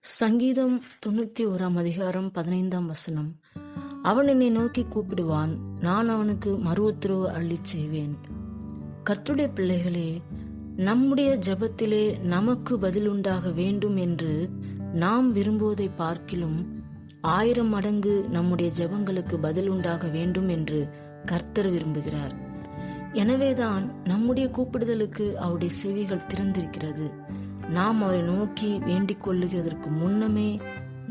சங்கீதம் 91:15. அவன் என்னை நோக்கி கூப்பிடுவான், நான் அவனுக்கு மறு உத்தரவு அள்ளிச் செய்வேன். கர்த்தருடைய பிள்ளைகளே, நம்முடைய ஜெபத்திலே நமக்கு பதில் உண்டாக வேண்டும் என்று நாம் விரும்புவதை பார்க்கிலும் 1000 மடங்கு நம்முடைய ஜெபங்களுக்கு பதில் உண்டாக வேண்டும் என்று கர்த்தர் விரும்புகிறார். எனவேதான் நம்முடைய கூப்பிடுதலுக்கு அவருடைய செவிகள் திறந்திருக்கிறது. நாம் அவரை நோக்கி வேண்டிக் கொள்ளுகிறதற்கு முன்னமே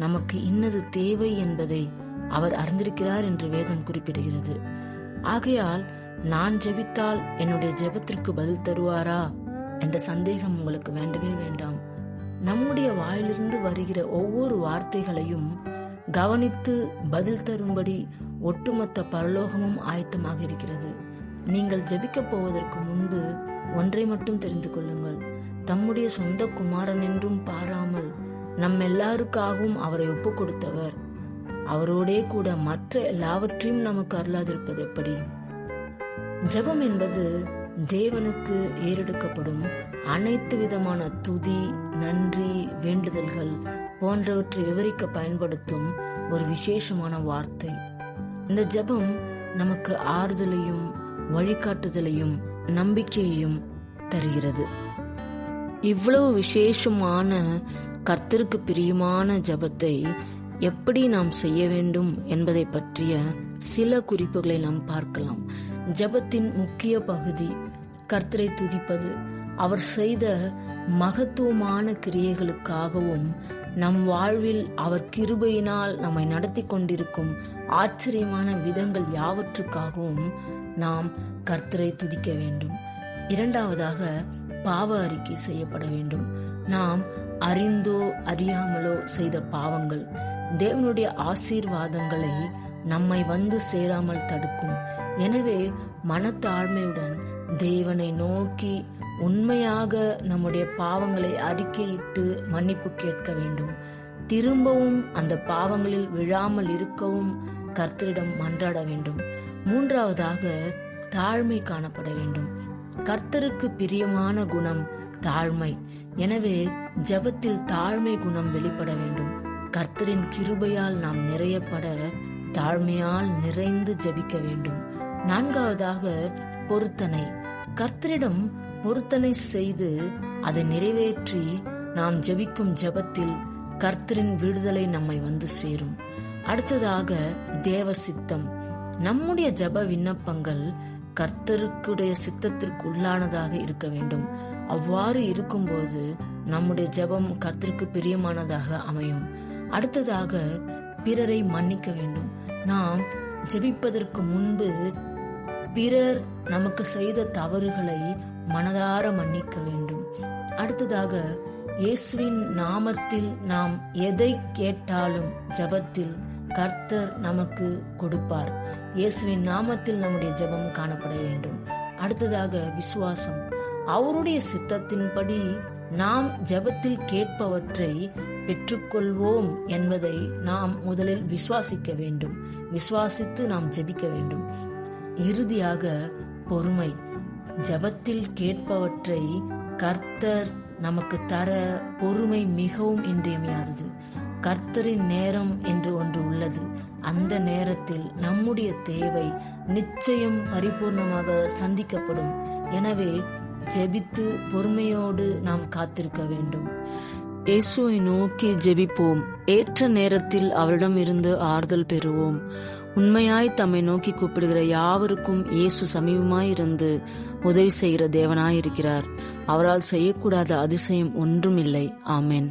நமக்கு இன்னது தேவை என்பதை அவர் அறிந்திருக்கிறார் என்று வேதம் குறிப்பிடுகிறது. ஆகையால் நான் ஜெபித்தால் என்னுடைய ஜெபத்திற்கு பதில் தருவாரா என்ற சந்தேகம் உங்களுக்கு வேண்டவே வேண்டாம். நம்முடைய வாயிலிருந்து வருகிற ஒவ்வொரு வார்த்தைகளையும் கவனித்து பதில் தரும்படி ஒட்டுமொத்த பரலோகமும் ஆயத்தமாக இருக்கிறது. நீங்கள் ஜெபிக்கப் போவதற்கு முன்பு ஒன்றை மட்டும் தெரிந்து கொள்ளுங்கள். தம்முடைய சொந்த குமாரன் என்றும் பாராமல் நம் எல்லாருக்காகவும் அவரை ஒப்பு கொடுத்தவர் அவரோடே கூட மற்ற எல்லாவற்றையும் நமக்கு அருளாதிருப்பது எப்படி? ஜெபம் என்பது தேவனுக்கு ஏறெடுக்கப்படும் அனைத்து விதமான துதி, நன்றி, வேண்டுதல்கள் போன்றவற்றை விவரிக்க பயன்படுத்தும் ஒரு விசேஷமான வார்த்தை. இந்த ஜெபம் நமக்கு ஆறுதலையும் வழிகாட்டுதலையும் நம்பிக்கையையும் தருகிறது. இவ்வளவு விசேஷமான கர்த்தருக்கு பிரியமான ஜெபத்தை எப்படி நாம் செய்ய வேண்டும் என்பதை பற்றிய சில குறிப்புகளை நாம் பார்க்கலாம். ஜெபத்தின் முக்கிய பகுதி கர்த்தரை துதிப்பது. அவர் செய்த மகத்துவமான கிரியைகளுக்காகவும் நம் வாழ்வில் அவர் கிருபையினால் நம்மை நடத்தி கொண்டிருக்கும் ஆச்சரியமான விதங்கள் யாவற்றுக்காகவும் நாம் கர்த்தரை துதிக்க வேண்டும். இரண்டாவதாக பாவ அறிக்கை செய்யப்பட வேண்டும். நாம் அறிந்தோ அறியாமலோ செய்த பாவங்கள் தேவனுடைய ஆசீர்வாதங்களை நம்மை வந்து சேராமல் தடுக்கும். எனவே மனத்தாழ்மையுடன் தேவனை நோக்கி உண்மையாக நம்முடைய பாவங்களை அறிக்கையிட்டு மன்னிப்பு கேட்க வேண்டும். திரும்பவும் அந்த பாவங்களில் விழாமல் இருக்கவும் கர்த்தரிடம் மன்றாட வேண்டும். மூன்றாவதாக தாழ்மை காணப்பட வேண்டும். கர்த்தருக்கு பிரியமான குணம் தாழ்மை. எனவே ஜெபத்தில் தாழ்மை குணம் வெளிப்பட வேண்டும். கர்த்தரின் கிருபையால் நாம் நிறையப்பட தாழ்மையால் நிறைந்து ஜெபிக்க வேண்டும். நான்காவதாக பொருத்தனை. கர்த்தரிடம் பொருத்தனை செய்து அதை நிறைவேற்றி நாம் ஜெபிக்கும் ஜெபத்தில் கர்த்தரின் விடுதலை நம்மை வந்து சேரும். அடுத்ததாக தேவ சித்தம். நம்முடைய ஜெப விண்ணப்பங்கள் கர்த்தருக்குடைய சித்தத்திற்கு உள்ளானதாக இருக்க வேண்டும். அவ்வாறு இருக்கும்போது நம்முடைய ஜெபம் கர்த்தருக்கு பிரியமானதாக அமையும். அடுத்ததாக பிறரை மன்னிக்க வேண்டும். நாம் ஜெபிப்பதற்கு முன்பு பிறர் நமக்கு செய்த தவறுகளை மனதார மன்னிக்க வேண்டும். அடுத்ததாக இயேசுவின் நாமத்தில் நாம் எதை கேட்டாலும் ஜெபத்தில் கர்த்தர் நமக்கு கொடுப்பார். இயேசுவின் நாமத்தில் நம்முடைய ஜெபம் காணப்பட வேண்டும். அடுத்ததாக விசுவாசம். அவருடைய சித்தத்தின்படி நாம் ஜெபத்தில் கேட்பவற்றை பெற்றுக்கொள்வோம் என்பதை நாம் முதலில் விசுவாசிக்க வேண்டும். விசுவாசித்து நாம் ஜெபிக்க வேண்டும். இறுதியாக பொறுமை. ஜெபத்தில் கேட்பவற்றை கர்த்தர் நமக்கு தர பொறுமை மிகவும் இன்றியமையாதது. கர்த்தரின் நேரம் என்று ஒன்று உள்ளது. அந்த நேரத்தில் நம்முடைய தேவை நிச்சயம் பரிபூர்ணமாக சந்திக்கப்படும். எனவே ஜெபித்து பொறுமையோடு நாம் காத்திருக்க வேண்டும். இயேசுவை நோக்கி ஜெபிப்போம். ஏற்ற நேரத்தில் அவரிடம் இருந்து ஆறுதல் பெறுவோம். உண்மையாய் தம்மை நோக்கி கூப்பிடுகிற யாவருக்கும் இயேசு சமீபமாயிருந்து உதவி செய்கிற தேவனாயிருக்கிறார். அவரால் செய்யக்கூடாத அதிசயம் ஒன்றும் இல்லை. ஆமென்.